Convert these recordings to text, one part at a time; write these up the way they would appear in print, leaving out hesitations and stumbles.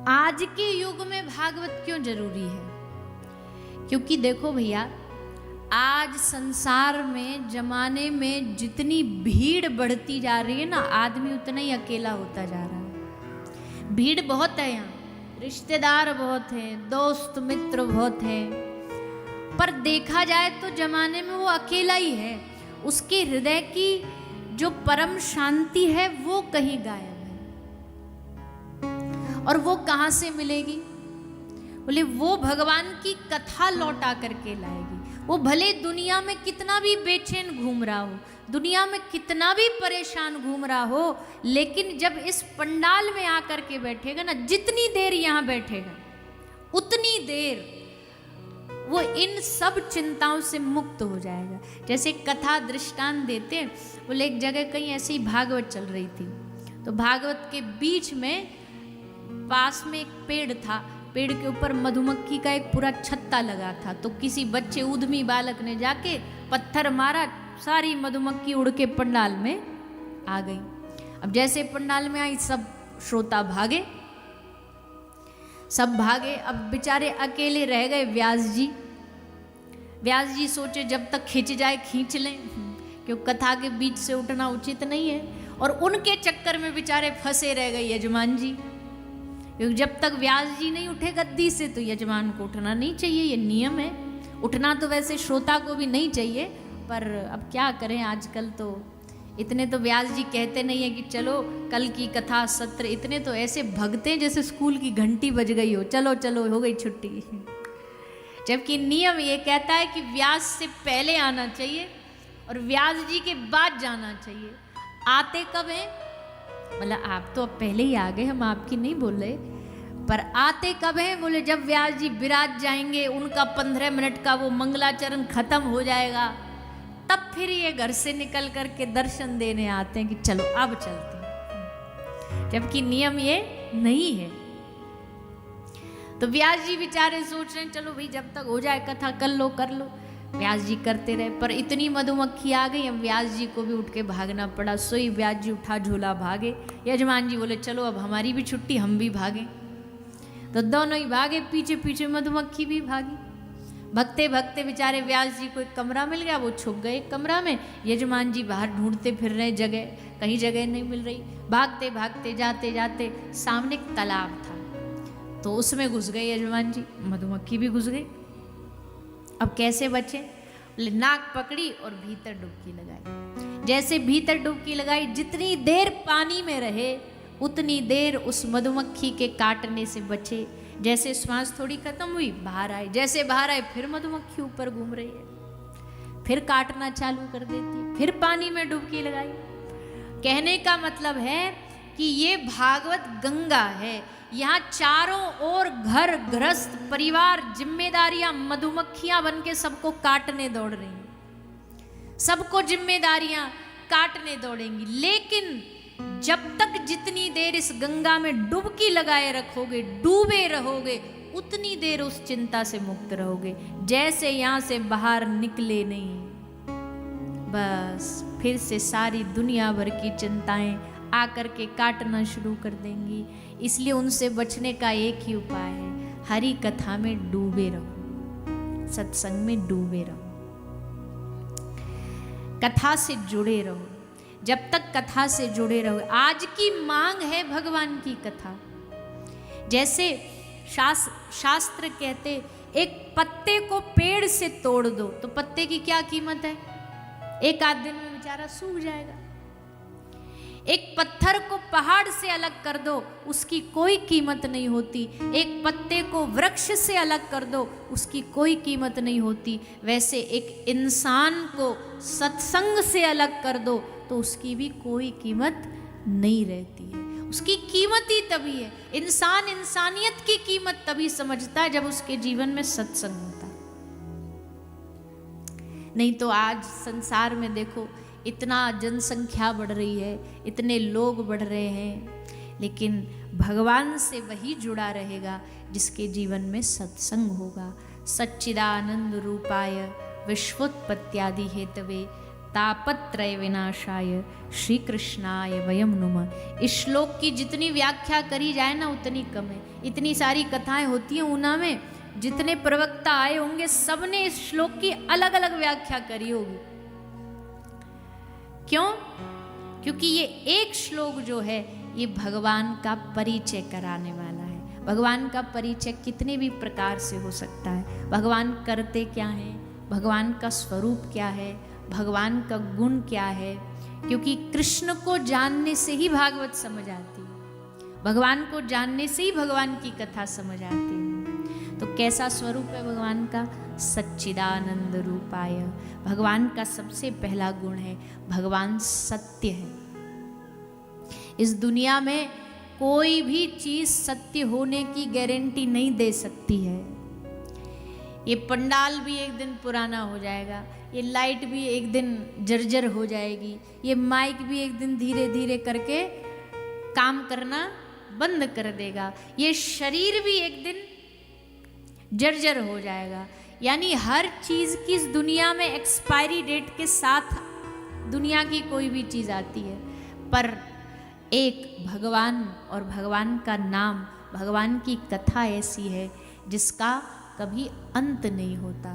आज के युग में भागवत क्यों जरूरी है? क्योंकि देखो भैया, आज संसार में जमाने में जितनी भीड़ बढ़ती जा रही है ना, आदमी उतना ही अकेला होता जा रहा है। भीड़ बहुत है यहाँ, रिश्तेदार बहुत हैं, दोस्त मित्र बहुत हैं, पर देखा जाए तो जमाने में वो अकेला ही है। उसके हृदय की जो परम शांति है वो कहीं गायब है। और वो कहाँ से मिलेगी? बोले वो भगवान की कथा लौटा करके लाएगी। वो भले दुनिया में कितना भी बेचैन घूम रहा हो, दुनिया में कितना भी परेशान घूम रहा हो, लेकिन जब इस पंडाल में आकर के बैठेगा ना, जितनी देर यहाँ बैठेगा उतनी देर वो इन सब चिंताओं से मुक्त हो जाएगा। जैसे कथा दृष्टांत देते, बोले एक जगह कहीं ऐसे ही भागवत चल रही थी, तो भागवत के बीच में पास में एक पेड़ था, पेड़ के ऊपर मधुमक्खी का एक पूरा छत्ता लगा था। तो किसी बच्चे उद्यमी बालक ने जाके पत्थर मारा, सारी मधुमक्खी उड़ के पंडाल में आ गई। अब जैसे पंडाल में आई, सब श्रोता भागे, सब भागे। अब बेचारे अकेले रह गए व्यास जी। व्यास जी सोचे जब तक खींच जाए खींच लें, क्योंकि कथा के बीच से उठना उचित नहीं है। और उनके चक्कर में बेचारे फंसे रह गए यजमान जी, क्योंकि जब तक व्यास जी नहीं उठे गद्दी से तो यजमान को उठना नहीं चाहिए, ये नियम है। उठना तो वैसे श्रोता को भी नहीं चाहिए, पर अब क्या करें, आजकल तो इतने तो व्यास जी कहते नहीं है कि चलो कल की कथा सत्र, इतने तो ऐसे भगते जैसे स्कूल की घंटी बज गई हो, चलो चलो हो गई छुट्टी। जबकि नियम ये कहता है कि व्यास से पहले आना चाहिए और व्यास जी के बाद जाना चाहिए। आते कब हैं? मतलब आप तो अब पहले ही आ गए, हम आपकी नहीं बोल रहे, पर आते कब हैं? बोले जब व्यास जी विराज जाएंगे, उनका 15 मिनट का वो मंगलाचरण खत्म हो जाएगा, तब फिर ये घर से निकल करके दर्शन देने आते हैं कि चलो अब चलते हैं। जबकि नियम ये नहीं है। तो व्यास जी बेचारे सोच रहे हैं चलो भाई जब तक हो जाए कथा कर लो कर लो। व्यास जी करते रहे, पर इतनी मधुमक्खी आ गई, अब व्यास जी को भी उठ के भागना पड़ा। सोई व्यास जी उठा झोला भागे। यजमान जी बोले चलो अब हमारी भी छुट्टी, हम भी भागे। तो दोनों ही भागे, पीछे पीछे मधुमक्खी भी भागी। भगते भगते बेचारे व्यास जी को एक कमरा मिल गया, वो छुप गए एक कमरा में। यजमान जी बाहर ढूंढते फिर रहे जगह, कहीं जगह नहीं मिल रही। भागते भागते जाते जाते सामने एक तालाब था, तो उसमें घुस गए यजमान जी, मधुमक्खी भी घुस गई। अब कैसे बचे? बोले नाक पकड़ी और भीतर डुबकी लगाई। जैसे भीतर डुबकी लगाई, जितनी देर पानी में रहे उतनी देर उस मधुमक्खी के काटने से बचे। जैसे श्वास थोड़ी खत्म हुई, बाहर आए, जैसे बाहर आए फिर मधुमक्खी ऊपर घूम रही है, फिर काटना चालू कर देती है, फिर पानी में डुबकी लगाई। कहने का मतलब है कि ये भागवत गंगा है। यहाँ चारों ओर घर गृहस्थ परिवार जिम्मेदारियां मधुमक्खियां बन के सबको काटने दौड़ रही हैं, सबको जिम्मेदारियां काटने दौड़ेंगी। लेकिन जब तक जितनी देर इस गंगा में डुबकी लगाए रखोगे, डूबे रहोगे, उतनी देर उस चिंता से मुक्त रहोगे। जैसे यहाँ से बाहर निकले नहीं, बस फिर से सारी दुनिया भर की चिंताएं आकर के काटना शुरू कर देंगी। इसलिए उनसे बचने का एक ही उपाय है, हरि कथा में डूबे रहो, सत्संग में डूबे रहो, कथा से जुड़े रहो। जब तक कथा से जुड़े रहो, आज की मांग है भगवान की कथा। जैसे शास्त्र कहते, एक पत्ते को पेड़ से तोड़ दो तो पत्ते की क्या कीमत है? एक आध दिन में बेचारा सूख जाएगा। एक पत्थर को पहाड़ से अलग कर दो, उसकी कोई कीमत नहीं होती। एक पत्ते को वृक्ष से अलग कर दो, उसकी कोई कीमत नहीं होती। वैसे एक इंसान को सत्संग से अलग कर दो तो उसकी भी कोई कीमत नहीं रहती है। उसकी कीमत ही तभी है, इंसान इंसानियत की कीमत तभी समझता है जब उसके जीवन में सत्संग होता है। नहीं तो आज संसार में देखो, इतना जनसंख्या बढ़ रही है, इतने लोग बढ़ रहे हैं, लेकिन भगवान से वही जुड़ा रहेगा जिसके जीवन में सत्संग होगा। सच्चिदानंद रूपाय विश्वोत्पत्त्यादि हेतवे तापत्रय विनाशाय श्री कृष्णाय वयम नुमः। इस श्लोक की जितनी व्याख्या करी जाए ना उतनी कम है। इतनी सारी कथाएं होती हैं ऊना में, जितने प्रवक्ता आए होंगे सबने इस श्लोक की अलग अलग व्याख्या करी होगी। क्यों? क्योंकि ये एक श्लोक जो है ये भगवान का परिचय कराने वाला है। भगवान का परिचय कितने भी प्रकार से हो सकता है। भगवान करते क्या हैं, भगवान का स्वरूप क्या है, भगवान का गुण क्या है, क्योंकि कृष्ण को जानने से ही भागवत समझ आती है। भगवान को जानने से ही भगवान की कथा समझ आती है। तो कैसा स्वरूप है भगवान का? सच्चिदानंद रूपाय। भगवान का सबसे पहला गुण है भगवान सत्य है। इस दुनिया में कोई भी चीज सत्य होने की गारंटी नहीं दे सकती है। ये पंडाल भी एक दिन पुराना हो जाएगा, ये लाइट भी एक दिन जर्जर हो जाएगी, ये माइक भी एक दिन धीरे धीरे करके काम करना बंद कर देगा, ये शरीर भी एक दिन जर्जर हो जाएगा। यानी हर चीज की इस दुनिया में एक्सपायरी डेट के साथ दुनिया की कोई भी चीज आती है, पर एक भगवान और भगवान का नाम, भगवान की कथा ऐसी है जिसका कभी अंत नहीं होता।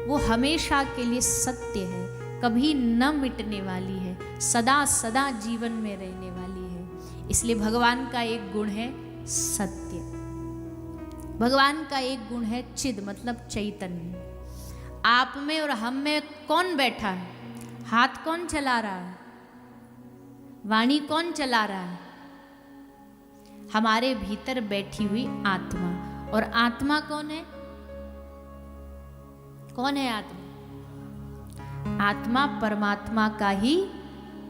वो हमेशा के लिए सत्य है, कभी न मिटने वाली है, सदा सदा जीवन में रहने वाली है। इसलिए भगवान का एक गुण है सत्य। भगवान का एक गुण है चिद, मतलब चैतन्य। आप में और हम में कौन बैठा है? हाथ कौन चला रहा है? वाणी कौन चला रहा है? हमारे भीतर बैठी हुई आत्मा। और आत्मा कौन है? कौन है आत्मा? आत्मा परमात्मा का ही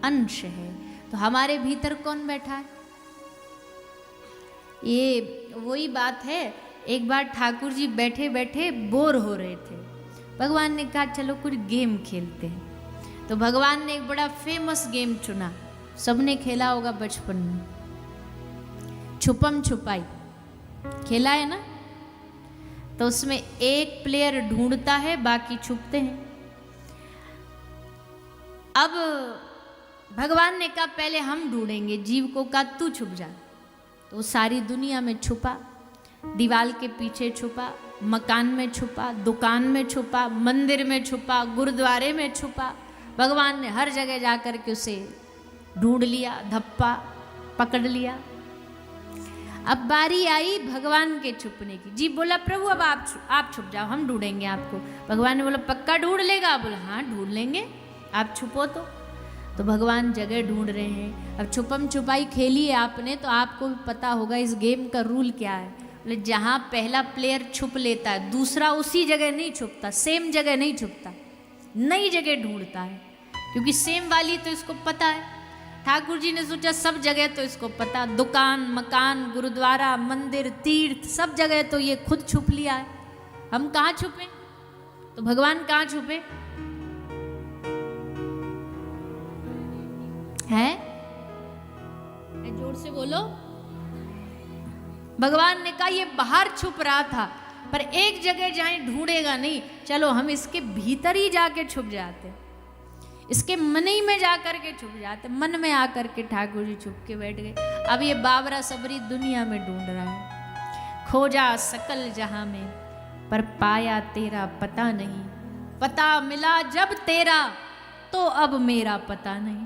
अंश है। तो हमारे भीतर कौन बैठा है? ये वही बात है, एक बार ठाकुर जी बैठे बैठे बोर हो रहे थे। भगवान ने कहा चलो कुछ गेम खेलते हैं। तो भगवान ने एक बड़ा फेमस गेम चुना, सबने खेला होगा बचपन में, छुपम छुपाई। खेला है ना? तो उसमें एक प्लेयर ढूंढता है, बाकी छुपते हैं। अब भगवान ने कहा पहले हम ढूंढेंगे, जीव को कहा तू छुप जा। तो सारी दुनिया में छुपा, दीवार के पीछे छुपा, मकान में छुपा, दुकान में छुपा, मंदिर में छुपा, गुरुद्वारे में छुपा। भगवान ने हर जगह जाकर के उसे ढूंढ लिया, धप्पा पकड़ लिया। अब बारी आई भगवान के छुपने की। जी बोला प्रभु अब आप छुप जाओ, हम ढूंढेंगे आपको। भगवान ने बोला पक्का ढूंढ लेगा? बोला हाँ ढूंढ लेंगे, आप छुपो तो भगवान जगह ढूंढ रहे हैं। अब छुपम छुपाई खेली है आपने, तो आपको भी पता होगा इस गेम का रूल क्या है। बोले जहाँ पहला प्लेयर छुप लेता है, दूसरा उसी जगह नहीं छुपता, सेम जगह नहीं छुपता, नई जगह ढूंढता है, क्योंकि सेम वाली तो इसको पता है। ठाकुर जी ने सोचा सब जगह तो इसको पता, दुकान, मकान, गुरुद्वारा, मंदिर, तीर्थ, सब जगह तो ये खुद छुप लिया है, हम कहाँ छुपे? तो भगवान कहाँ छुपे हैं? जोर से बोलो। भगवान ने कहा ये बाहर छुप रहा था, पर एक जगह जाए ढूंढेगा नहीं, चलो हम इसके भीतर ही जाके छुप जाते, इसके मन ही में जाकर के छुप जाते। मन में आकर के ठाकुर जी छुप के बैठ गए। अब ये बाबरा सबरी दुनिया में ढूंढ रहा है, खोजा सकल जहां में पर पाया तेरा पता नहीं, पता मिला जब तेरा तो अब मेरा पता नहीं।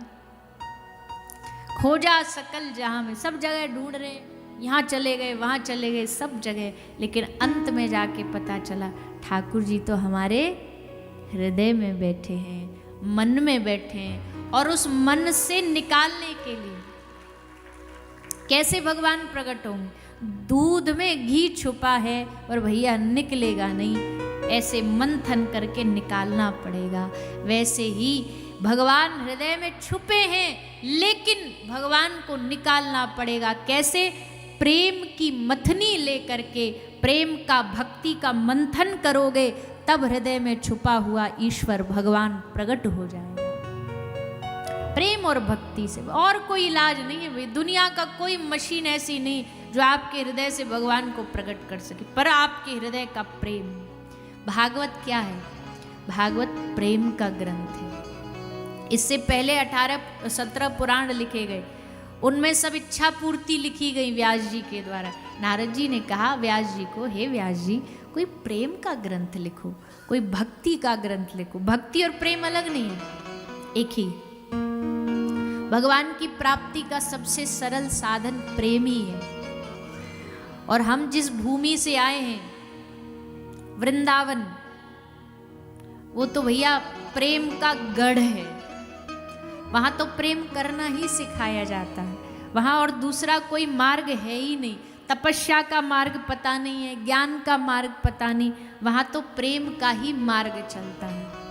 खोजा सकल जहां में, सब जगह ढूंढ रहे, यहाँ चले गए वहाँ चले गए, सब जगह, लेकिन अंत में जाके पता चला ठाकुर जी तो हमारे हृदय में बैठे हैं, मन में बैठे हैं। और उस मन से निकालने के लिए कैसे भगवान प्रकट होंगे? दूध में घी छुपा है और भैया निकलेगा नहीं, ऐसे मंथन करके निकालना पड़ेगा। वैसे ही भगवान हृदय में छुपे हैं, लेकिन भगवान को निकालना पड़ेगा। कैसे? प्रेम की मथनी लेकर के, प्रेम का, भक्ति का मंथन करोगे, तब हृदय में छुपा हुआ ईश्वर भगवान प्रकट हो जाएगा। प्रेम और भक्ति से और कोई इलाज नहीं है भाई। दुनिया का कोई मशीन ऐसी नहीं जो आपके हृदय से भगवान को प्रकट कर सके, पर आपके हृदय का प्रेम। भागवत क्या है? भागवत प्रेम का ग्रंथ है। इससे पहले 17 पुराण लिखे गए, उनमें सब इच्छा पूर्ति लिखी गई व्यास जी के द्वारा। नारद जी ने कहा व्यास जी को, हे व्यास जी, कोई प्रेम का ग्रंथ लिखो, कोई भक्ति का ग्रंथ लिखो। भक्ति और प्रेम अलग नहीं है, एक ही। भगवान की प्राप्ति का सबसे सरल साधन प्रेम ही है। और हम जिस भूमि से आए हैं, वृंदावन, वो तो भैया प्रेम का गढ़ है। वहां तो प्रेम करना ही सिखाया जाता है। वहां और दूसरा कोई मार्ग है ही नहीं। तपस्या का मार्ग पता नहीं है, ज्ञान का मार्ग पता नहीं, वहां तो प्रेम का ही मार्ग चलता है।